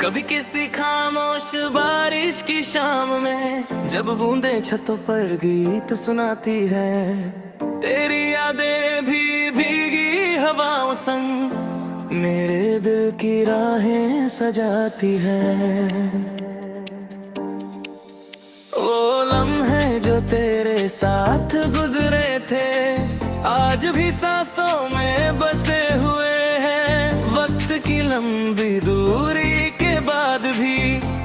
कभी किसी खामोश बारिश की शाम में जब बूंदें छतों पर गीत सुनाती है, तेरी यादें भी भीगी हवाओं संग मेरे दिल की राहें सजाती है। वो लम्हे जो तेरे साथ गुजरे थे आज भी सांसों में बसे हुए हैं। वक्त की लंबी दूरी के बाद भी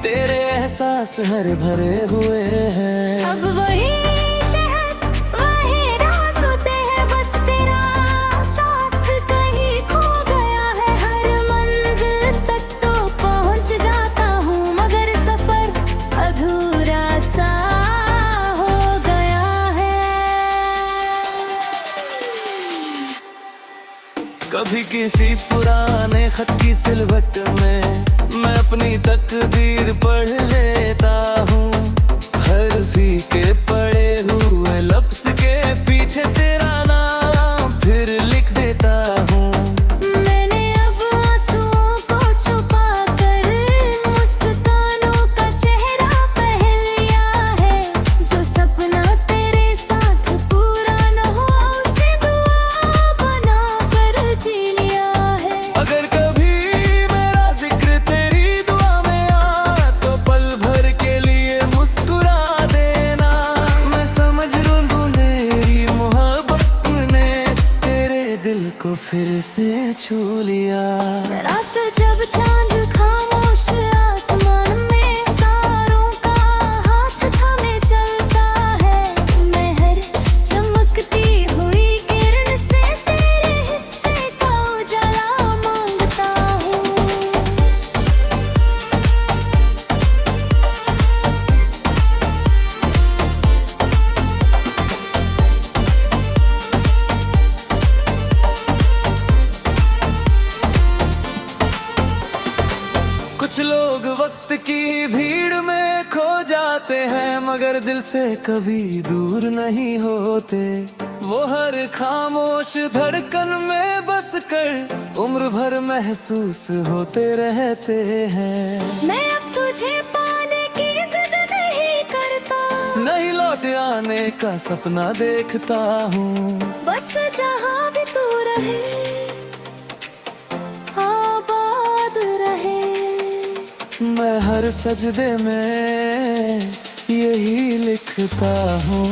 तेरे एहसास हरे भरे हुए हैं। अब वही शहर वही राज होते हैं, बस तेरा साथ कहीं खो गया है। हर मंजिल तक तो पहुंच जाता हूँ, मगर सफर अधूरा सा हो गया है। कभी किसी पुराने खत की सिलवट में मैं अपनी तकदीर पढ़ लेता हूँ। हर फीके पड़े हुए लफ्ज के पीछे तेरा नाम फिर लिख देता हूँ। मैंने अब आंसुओं को छुपा कर मुस्कानों का चेहरा पहन लिया है। जो सपना तेरे साथ पूरा न हुआ उसे दुआ बना कर जी लिया है। अगर कभी मेरा जिक्र तेरी दुआ में आ तो पल भर के लिए मुस्कुरा देना। मैं समझ लूँ मेरी मोहब्बत ने तेरे दिल को फिर से छू लिया। रात जब चांद खामोश आसमान में तारों का हाथ थामे चलता है, मैं हर चमकती हुई किरण से तेरे हिस्से का उजाला मांगता हूँ। कुछ लोग वक्त की भीड़ में खो जाते हैं मगर दिल से कभी दूर नहीं होते। वो हर खामोश धड़कन में बस कर उम्र भर महसूस होते रहते हैं। मैं अब तुझे पाने की जिद नहीं करता, नहीं लौट आने का सपना देखता हूँ। बस जहाँ भी तू रहे आबाद रहे। मैं हर सजदे में यही लिखता हूँ।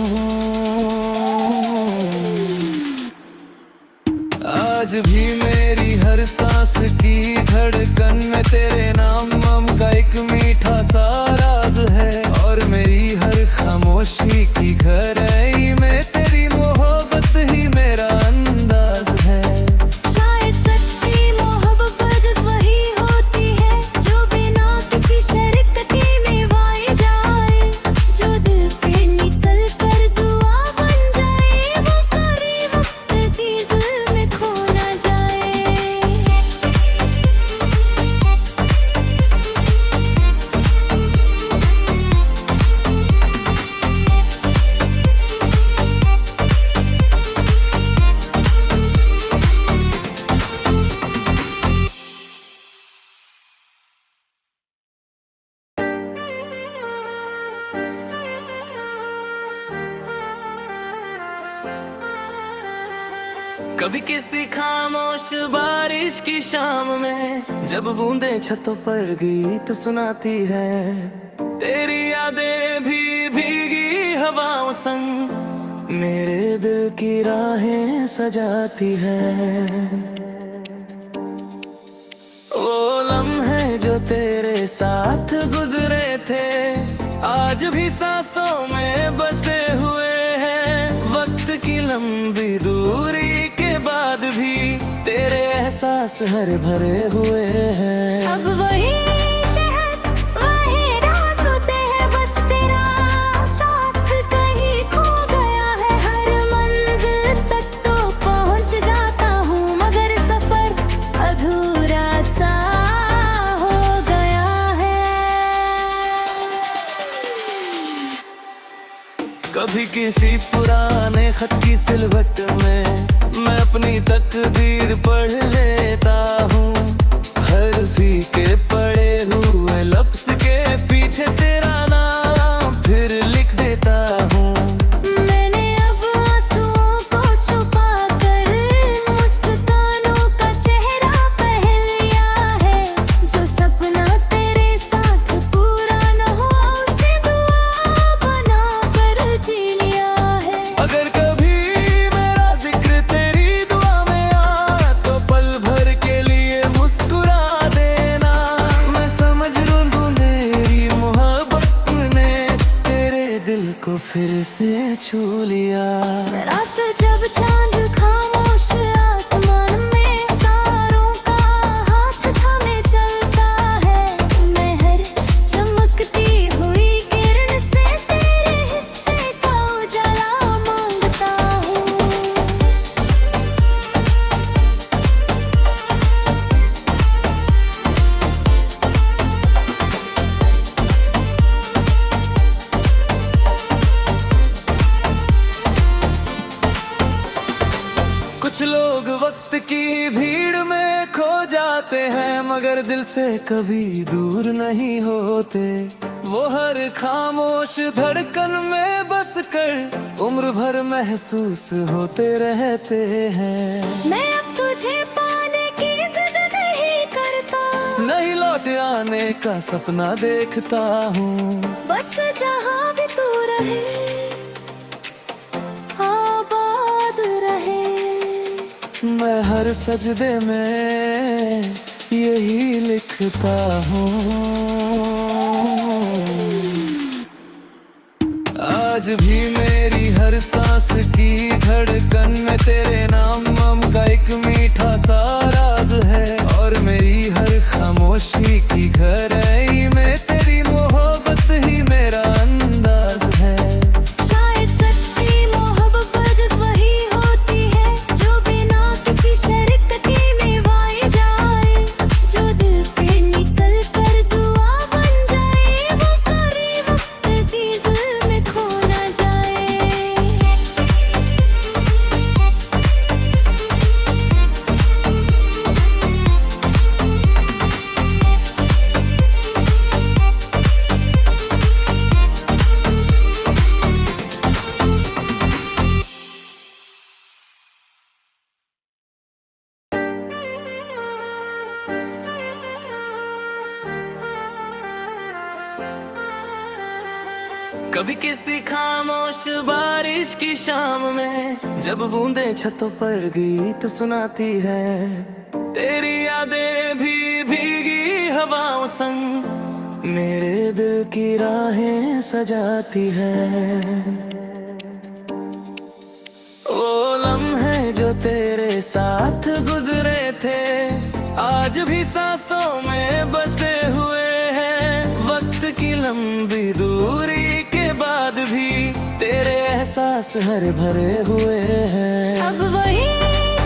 आज भी मेरी हर सांस की धड़कन में तेरे नाम का एक मीठा सा राज है। और मेरी हर खामोशी की गहराई में तेरी मोहब्बत ही मेरा अंदाज है। शायद सच्ची मोहब्बत वही होती है जो बिना किसी शर्त के निभाई जाए, जो दिल से निकल कर दुआ बन जाए। वो करे वक्त की दिल में खो ना जाए। कभी किसी खामोश बारिश की शाम में जब बूंदें छतों पर गीत सुनाती है, तेरी यादें भी भीगी हवाओं संग मेरे दिल की राहें सजाती है। वो लम्हे जो तेरे साथ गुजरे थे आज भी सांसों में बसे हुए हैं। वक्त की लंबी दूरी के बाद भी तेरे एहसास हरे भरे हुए हैं। अब वही शहर वही राज होते हैं, बस तेरा साथ कहीं खो गया है। हर मंजिल तक तो पहुंच जाता हूँ, मगर सफर अधूरा सा हो गया है। कभी किसी पुराने खत की सिलवट में मैं अपनी तकदीर पढ़ लेता हूँ। हर फीके पड़े हुए फिर से छू लिया। रात जब चांद खामोश आसमान में तारों का हाथ थामे चलता है, मैं हर चमकती हुई किरण से तेरे हिस्से का उजाला मांगता हूँ। कुछ लोग वक्त की भीड़ में खो जाते हैं, मगर दिल से कभी दूर नहीं होते। वो हर खामोश धड़कन में बस कर उम्र भर महसूस होते रहते हैं। मैं अब तुझे पाने की जिद नहीं करता, नहीं लौट आने का सपना देखता हूँ। बस जहाँ भी तू रहे आबाद रहे। मैं हर सजदे में यही लिखता हूँ। आज भी मेरी हर सांस की धड़कन में तेरे नाम का एक मीठा सा राज है, और मेरी हर खामोशी की गहराई में तेरी मोहब्बत ही मेरा अंदाज है। शायद सच्ची मोहब्बत वही होती है जो बिना किसी शर्त के निभाई जाए, जो दिल से निकल कर दुआ बन जाए, वो करीब कभी दिल में खो न जाए। कभी किसी खामोश बारिश की शाम में जब बूंदें छतों पर गीत सुनाती है, तेरी यादें भी भीगी हवाओं संग मेरे दिल की राहें सजाती है। वो लम्हे जो तेरे साथ गुजरे थे आज भी सांसों में बसे हुए हैं। वक्त की लंबी दूरी के बाद भी तेरे एहसास हरे भरे हुए हैं। अब वही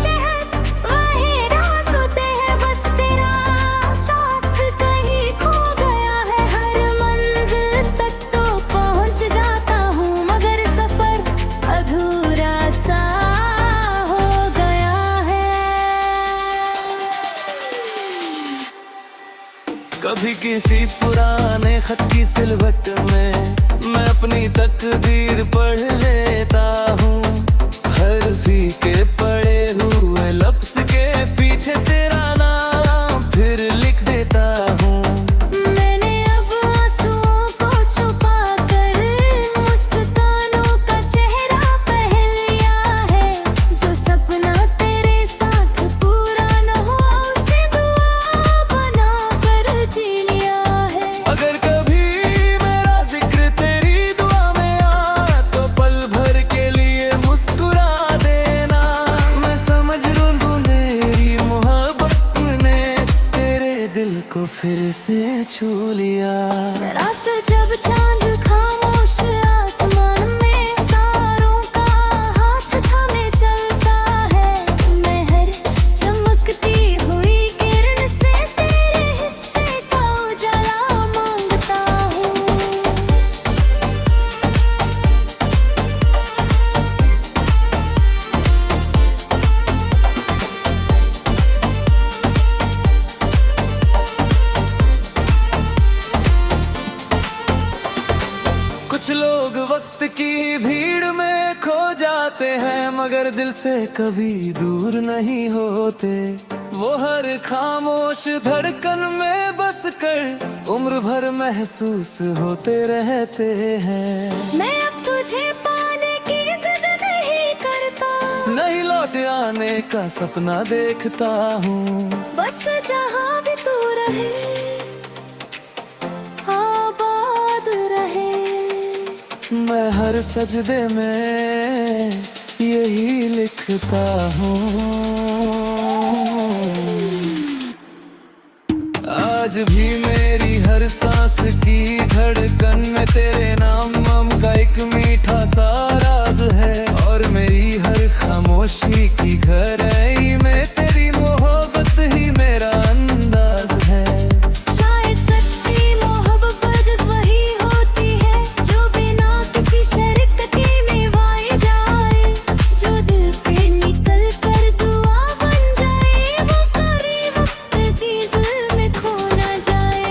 शहर वही राज होते हैं, बस तेरा साथ कहीं खो गया है। हर मंजिल तक तो पहुंच जाता हूँ, मगर सफर अधूरा सा हो गया है। कभी किसी पुराने खत की सिलवट में मैं अपनी तकदीर पढ़ लेता हूँ। हर फीके पड़े हुए लफ्ज के पीछे तेरा नाम फिर लिख देता हूँ। मैंने अब आंसुओं को छुपा कर मुस्कानों का चेहरा पहन लिया है। जो सपना तेरे साथ पूरा न हुआ उसे दुआ बना कर जी लिया है। अगर कभी मेरा जिक्र तेरी दुआ में आया तो पल भर के लिए मुस्कुरा देना। मैं समझ लूँ मेरी मोहब्बत ने तेरे दिल को फिर से छू लिया। रात जब चांद खामोश आसमान में तारों का हाथ थामे चलता है, मैं हर चमकती हुई किरण से तेरे हिस्से का उजाला मांगता हूँ। कुछ लोग वक्त की भीड़ में खो जाते हैं, मगर दिल से कभी दूर नहीं होते। वो हर खामोश धड़कन में बस कर उम्र भर महसूस होते रहते हैं। मैं अब तुझे पाने की जिद नहीं करता, नहीं लौट आने का सपना देखता हूँ। बस जहाँ भी तू रहे आबाद रहे। मैं हर सजदे में यही लिखता हूँ। आज भी मेरी हर सांस की धड़कन में तेरे नाम का एक मीठा सा राज है, और मेरी हर खामोशी की गहराई में तेरी मोहब्बत ही मेरा अंदाज है। शायद सच्ची मोहब्बत वही होती है जो बिना किसी शर्त के निभाई जाए, जो दिल से निकल कर दुआ बन जाए, वो करे वक्त भी दिल में खो न जाए।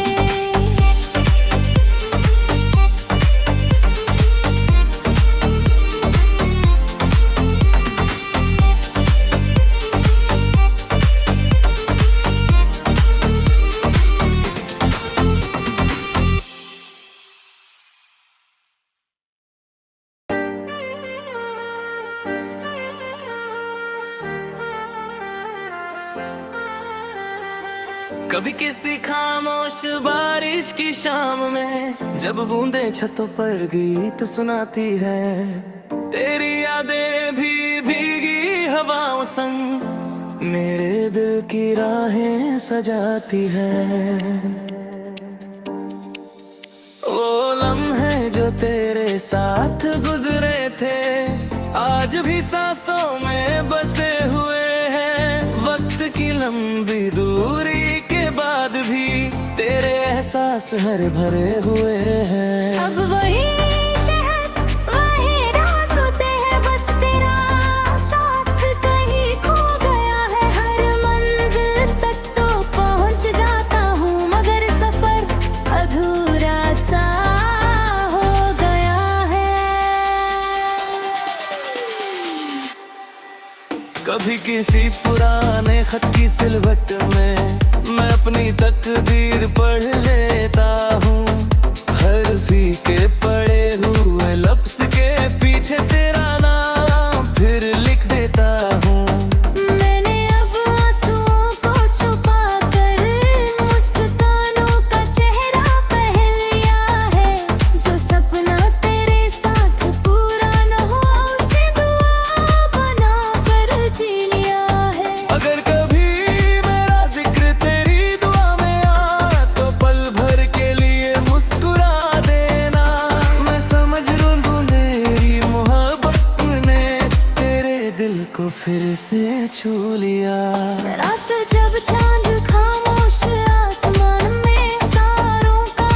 कभी किसी खामोश बारिश की शाम में जब बूंदें छतों पर गीत सुनाती है, तेरी यादें भी भीगी हवाओं संग मेरे दिल की राहें सजाती है। वो लम्हे जो तेरे साथ गुजरे थे आज भी सांसों में बसे हुए हैं। वक्त की लंबी दूरी के बाद भी तेरे एहसास हरे भरे हुए हैं। अब वही शहर वही राज होते हैं, बस तेरा साथ कहीं खो गया है। हर मंजिल तक तो पहुंच जाता हूँ, मगर सफर अधूरा सा हो गया है। कभी किसी पुराने खत की सिलवट में मैं अपनी तकदीर पढ़ लेता हूँ। हर फीके पड़े हुए लफ्ज के पीछे तेरा नाम फिर लिख देता हूँ। मैंने अब आंसुओं को छुपा कर मुस्कानों का चेहरा पहन लिया है। जो सपना तेरे साथ पूरा न हुआ उसे दुआ बना कर जी लिया है। अगर कभी मेरा जिक्र तेरी दुआ में आ तो पल भर के लिए मुस्कुरा देना। मैं समझ लूँ मेरी मोहब्बत ने तेरे दिल को फिर से छू लिया। रात जब चांद खामोश आसमान में तारों का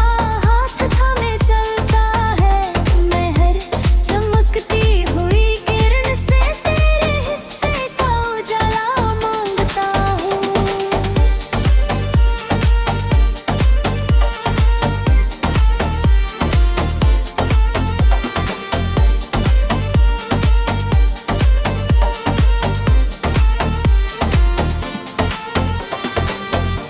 हाथ थामे चलता है, मैं हर चमकती हुई किरण से तेरे हिस्से का उजाला मांगता हूँ।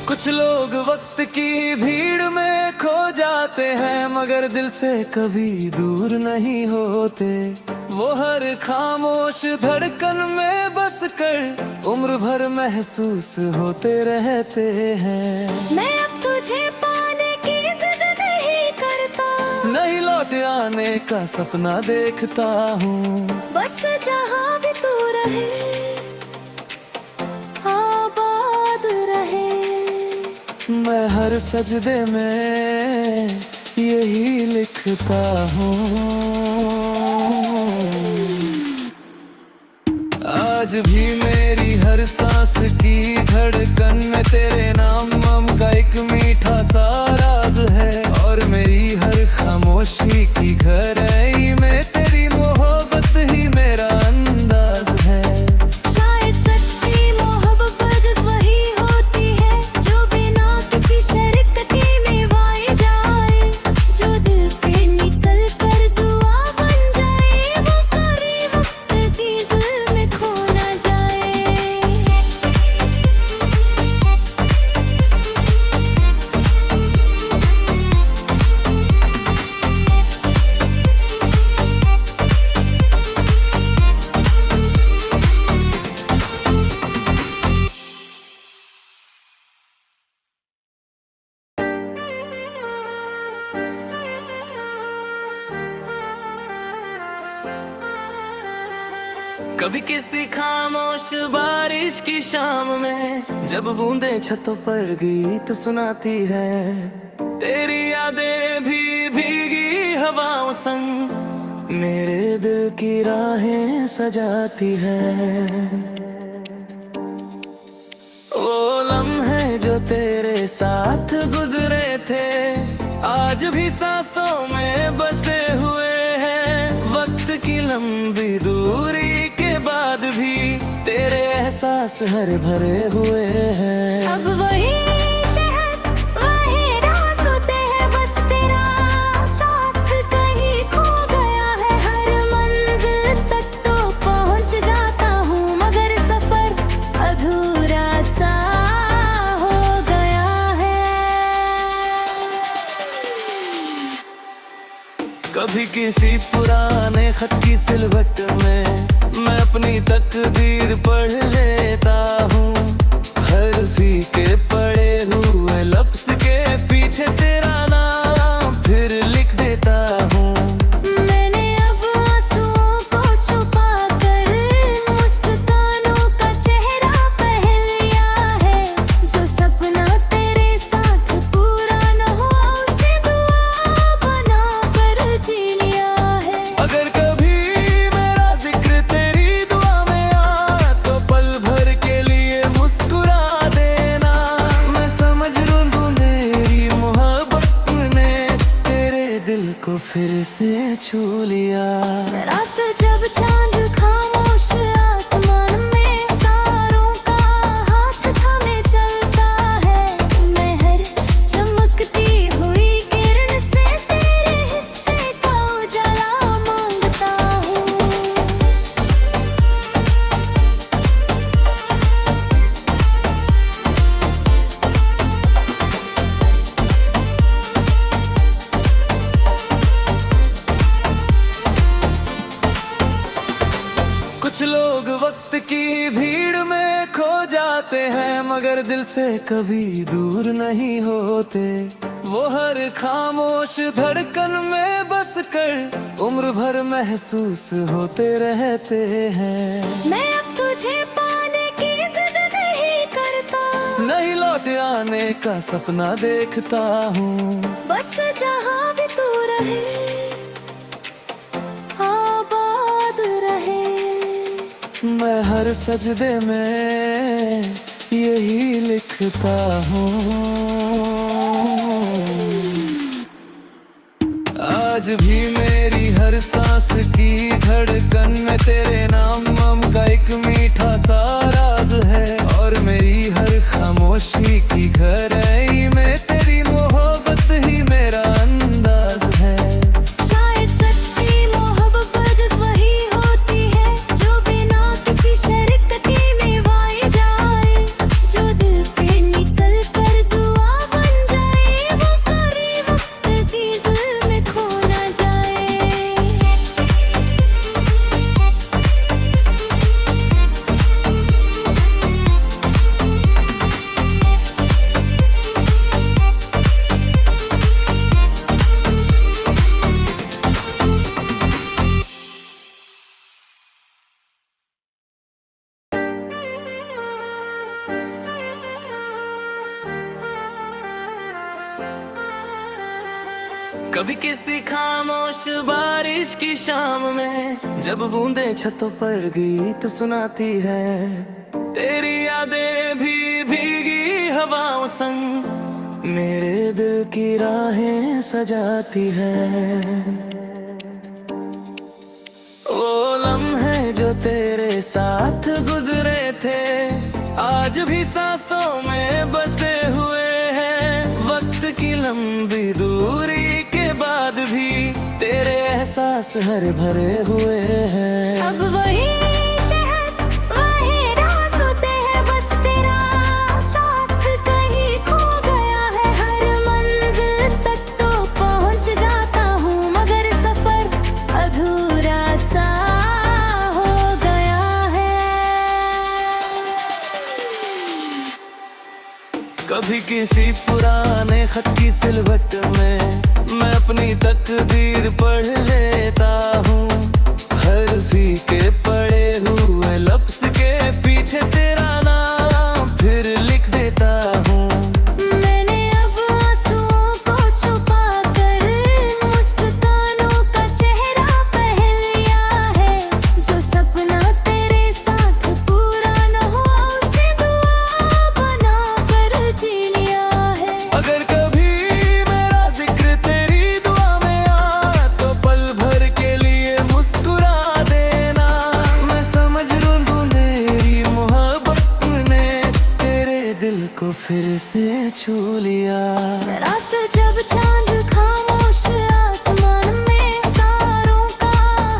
कुछ लोग वक्त की भीड़ में खो जाते हैं, मगर दिल से कभी दूर नहीं होते। वो हर खामोश धड़कन में बस कर उम्र भर महसूस होते रहते हैं। मैं अब तुझे पाने की जिद नहीं करता, नहीं लौट आने का सपना देखता हूँ। बस जहाँ भी तू रहे आबाद रहे। मैं हर सजदे में यही लिखता हूँ। आज भी मेरी हर सांस की धड़कन में तेरे नाम का एक मीठा सा राज है, और मेरी हर खामोशी की गहराई में तेरी मोहब्बत ही मेरा अंदाज है। शायद सच्ची मोहब्बत वही होती है जो बिना किसी शर्त के निभाई जाए, जो दिल से निकल कर दुआ बन जाए, वो करे वक्त भी दिल में खो न जाए। कभी किसी खामोश बारिश की शाम में जब बूंदें छतों पर गीत सुनाती है, तेरी यादें भी भीगी हवाओं संग मेरे दिल की राहें सजाती है। वो लम्हे जो तेरे साथ गुजरे थे आज भी सांसों में बसे हुए हैं। वक्त की लंबी दूरी के बाद भी तेरे एहसास हरे भरे हुए हैं। अब वही शहर वही राज होते हैं, बस तेरा साथ कहीं खो गया है। हर मंजिल तक तो पहुंच जाता हूँ, मगर सफर अधूरा सा हो गया है। कभी किसी पुराने खत की सिलवट में मैं अपनी तकदीर पढ़ लेता हूँ। हर फीके पड़े हुए लफ्ज के पीछे तेरा नाम फिर लिख देता हूँ। मैंने अब आंसुओं को छुपा कर मुस्कानों का चेहरा पहन लिया है। जो सपना तेरे साथ पूरा न हुआ उसे दुआ बना कर जी लिया है। अगर कभी मेरा जिक्र तेरी दुआ में आया तो पल भर के लिए मुस्कुरा देना। मैं समझ लूँ मेरी मोहब्बत ने तेरे दिल को फिर से छू लिया। रात जब चांद खामोश आसमान में तारों का हाथ थामे चलता है, मैं हर चमकती हुई किरण से तेरे हिस्से का उजाला मांगता हूँ। कुछ लोग वक्त की भीड़ में खो जाते हैं मगर दिल से कभी दूर नहीं होते। वो हर खामोश धड़कन में बस कर उम्र भर महसूस होते रहते हैं। मैं अब तुझे पाने की जिद नहीं करता, नहीं लौट आने का सपना देखता हूँ। बस जहाँ भी तू रहे आबाद रहे। मैं हर सजदे में यही लिखता हूँ। आज भी मेरी हर सांस की धड़कन में तेरे नाम का एक मीठा सा राज है। और मेरी हर खामोशी की गहराई में तेरी मोहब्बत ही मेरा अंदाज है। शायद सच्ची मोहब्बत वही होती है जो बिना किसी शर्त के निभाई जाए, जो दिल से निकल कर दुआ बन जाए। वो करी वक्त की दिल में खो न जाए। कभी किसी खामोश बारिश की शाम में जब बूंदें छतों पर गीत सुनाती है, तेरी यादें भी भीगी हवाओं संग मेरे दिल की राहें सजाती है। वो लम्हे जो तेरे साथ गुजरे थे आज भी सांसों में बसे हुए हैं। वक्त की लंबी दूरी के बाद भी तेरे एहसास हरे भरे हुए हैं। अब वही शहर वही राज होते हैं, बस तेरा साथ कहीं खो गया है। हर मंजिल तक तो पहुंच जाता हूँ, मगर सफर अधूरा सा हो गया है। कभी किसी पुराने खत की सिलवट में मैं अपनी तकदीर पढ़ लेता हूँ। हर फीके पड़े हुए को फिर से छू लिया। रात जब चांद खामोश आसमान में तारों का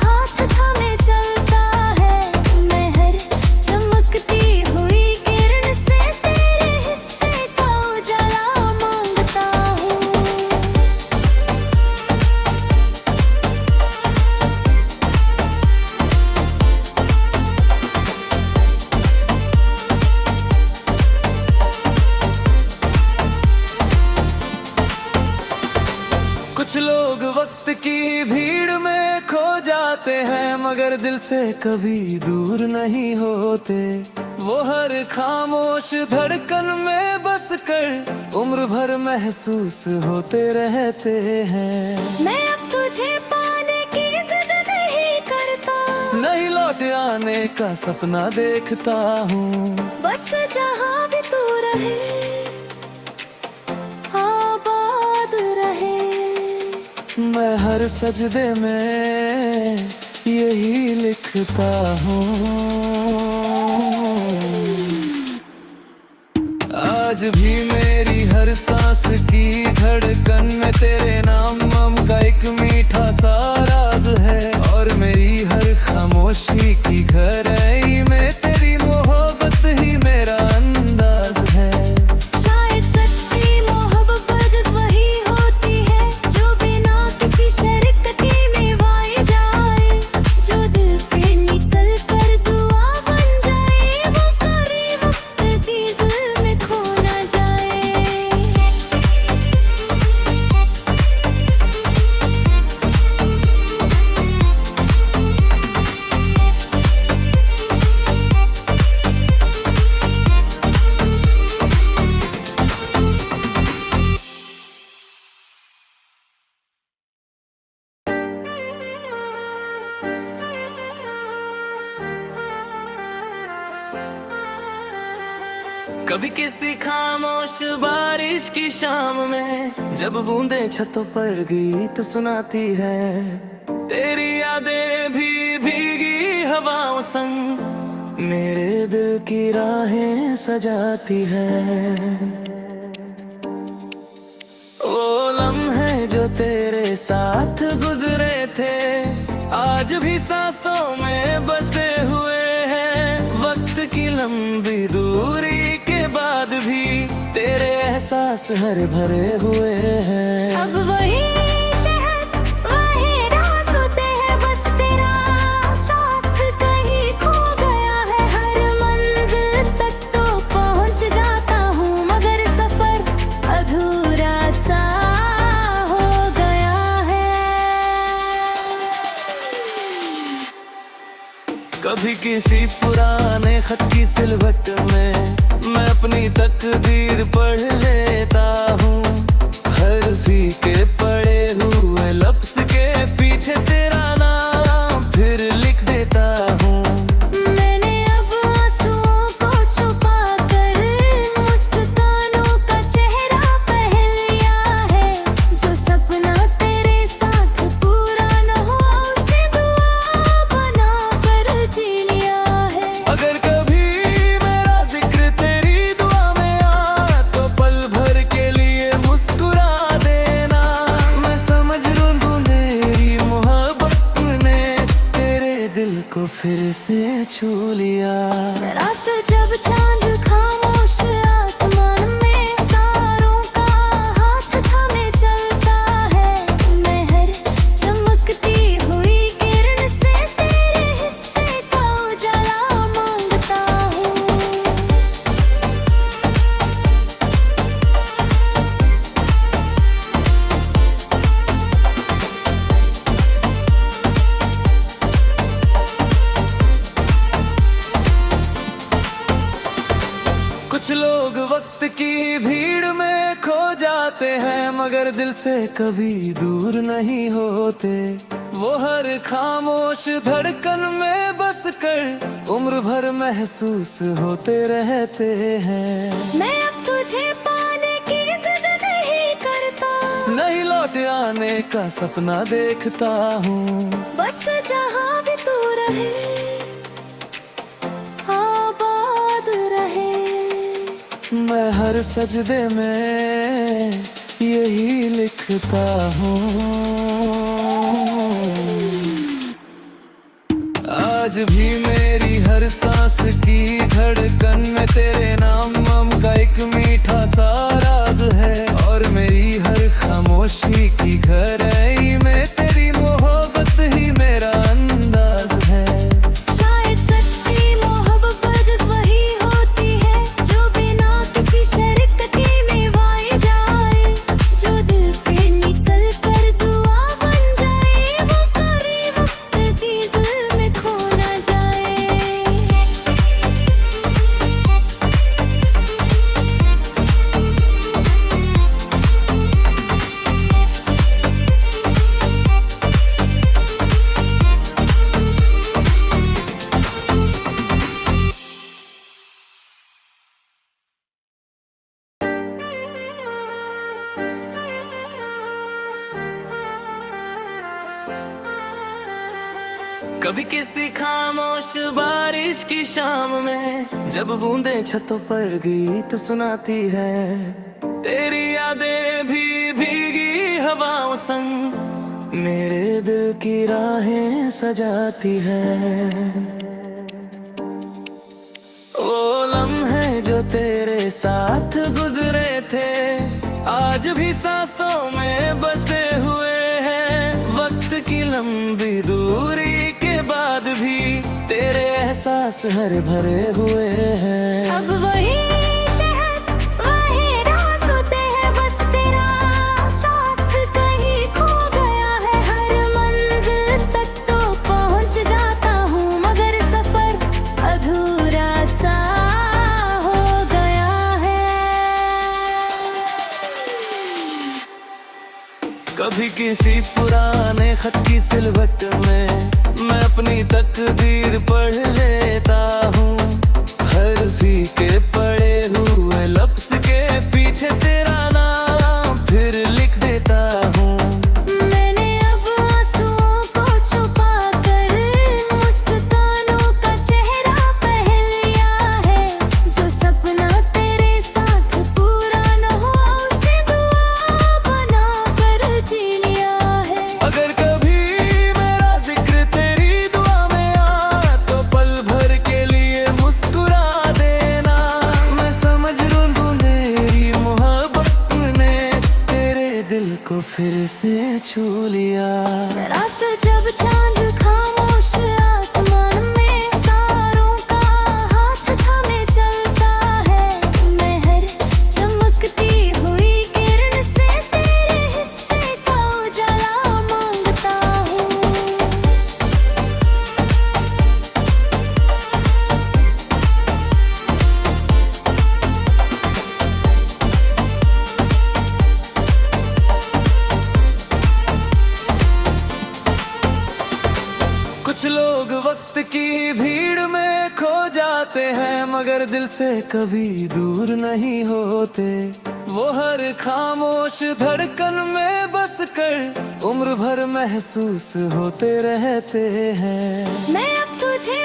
हाथ थामे चलता है, मैं हर चमकती हुई किरण से तेरे हिस्से का उजाला मांगता हूँ। कुछ लोग वक्त की भीड़ में खो जाते हैं, मगर दिल से कभी दूर नहीं होते। वो हर खामोश धड़कन में बस कर उम्र भर महसूस होते रहते हैं। मैं अब तुझे पाने की जिद नहीं करता, नहीं लौट आने का सपना देखता हूँ। बस जहाँ भी तू रहे आबाद रहे। मैं हर सजदे में यही लिखता हूँ। आज भी मेरी हर सांस की धड़कन में तेरे नाम का एक मीठा सा राज है, और मेरी हर खामोशी की गहराई में तेरी मोहब्बत ही मेरा अंदाज है। शायद सच्ची मोहब्बत वही होती है जो बिना किसी शर्कती निभाई जाए, जो दिल से निकल कर दुआ बन जाए, वो करे वक्त जी दिल में खो ना जाए। कभी किसी खामोश बारिश की शाम में जब बूंदें छतों पर गीत सुनाती है, तेरी यादें भी भीगी हवाओं संग मेरे दिल की राहें सजाती है। वो लम्हे जो तेरे साथ गुजरे थे आज भी सांसों में बसे हुए हैं। वक्त की लंबी दूरी के बाद भी तेरे एहसास हरे भरे हुए हैं। अब वही शहर वही राज होते हैं, बस तेरा साथ कहीं खो गया है। हर मंजिल तक तो पहुंच जाता हूँ, मगर सफर अधूरा सा हो गया है। कभी किसी पुराने खत की सिलवट में मैं अपनी तकदीर पढ़ लेता हूँ। हर फीके पड़े हुए लफ्ज के पीछे तेरा नाम फिर लिख देता हूँ। मैंने अब आंसुओं को छुपा कर मुस्कानों का चेहरा पहन लिया है। जो सपना तेरे साथ पूरा न हुआ उसे दुआ बना कर जी लिया है। अगर कभी मेरा जिक्र तेरी दुआ में आ तो पल भर के लिए मुस्कुरा देना। मैं समझ लूँ मेरी मोहब्बत ने तेरे दिल को फिर से छू लिया। रात जब चांद खामोश आसमान में तारों का हाथ थामे चलता है, मैं हर चमकती हुई किरण से तेरे हिस्से का उजाला मांगता हूँ। कुछ लोग वक्त की भीड़ में खो जाते हैं, मगर दिल से कभी दूर नहीं होते। वो हर खामोश धड़कन में बस कर उम्र भर महसूस होते रहते हैं। मैं अब तुझे पाने की जिद नहीं करता, नहीं लौट आने का सपना देखता हूँ। बस जहाँ भी तू रहे आबाद रहे। मैं मैं हर सजदे में यही लिखता हूँ। आज भी मेरी हर सांस की धड़कन में तेरे नाम का एक मीठा सा राज है, और मेरी हर खामोशी की गहराई में तेरी मोहब्बत ही मेरा अंदाज है। शायद सच्ची मोहब्बत वही होती है जो बिना किसी शर्त के निभाई जाए, जो दिल से निकल कर दुआ बन जाए, वो करे वक्त की दिल में खो ना जाए। कभी किसी खामोश बारिश की शाम में जब बूंदें छतों पर गीत सुनाती है, तेरी यादें भी भीगी हवाओं संग मेरे दिल की राहें सजाती है। वो लम्हे जो तेरे साथ गुजरे थे आज भी सांसों में बसे हुए हैं, वक्त की लंबी दूरी के बाद भी तेरे एहसास हरे भरे हुए हैं। अब वही शहर वही राज होते हैं, बस तेरा साथ कहीं खो गया है। हर मंजिल तक तो पहुंच जाता हूँ, मगर सफर अधूरा सा हो गया है। कभी किसी पुराने खत की सिलवट में मैं अपनी तकदीर पढ़ लेता हूँ, हर फीके पड़े हुए लफ्ज के पीछे तेरा नाम फिर लिख देता हूँ। मैंने अब आंसुओं को छुपा कर मुस्कानों का चेहरा पहन लिया है, जो सपना तेरे साथ पूरा न हुआ उसे दुआ बना कर जी लिया है। अगर कभी मेरा जिक्र तेरी दुआ में आ तो पल भर के लिए मुस्कुरा देना, मैं समझ लूँ मेरी मोहब्बत ने तेरे दिल को फिर से छू लिया। रात जब चांद खामोश आसमान में तारों का हाथ थामे चलता है, मैं हर चमकती हुई किरण से तेरे हिस्से का उजाला मांगता हूँ। कुछ लोग वक्त की भीड़ में खो जाते हैं, मगर दिल से कभी दूर नहीं होते। वो हर खामोश धड़कन में बस कर उम्र भर महसूस होते रहते हैं। मैं अब तुझे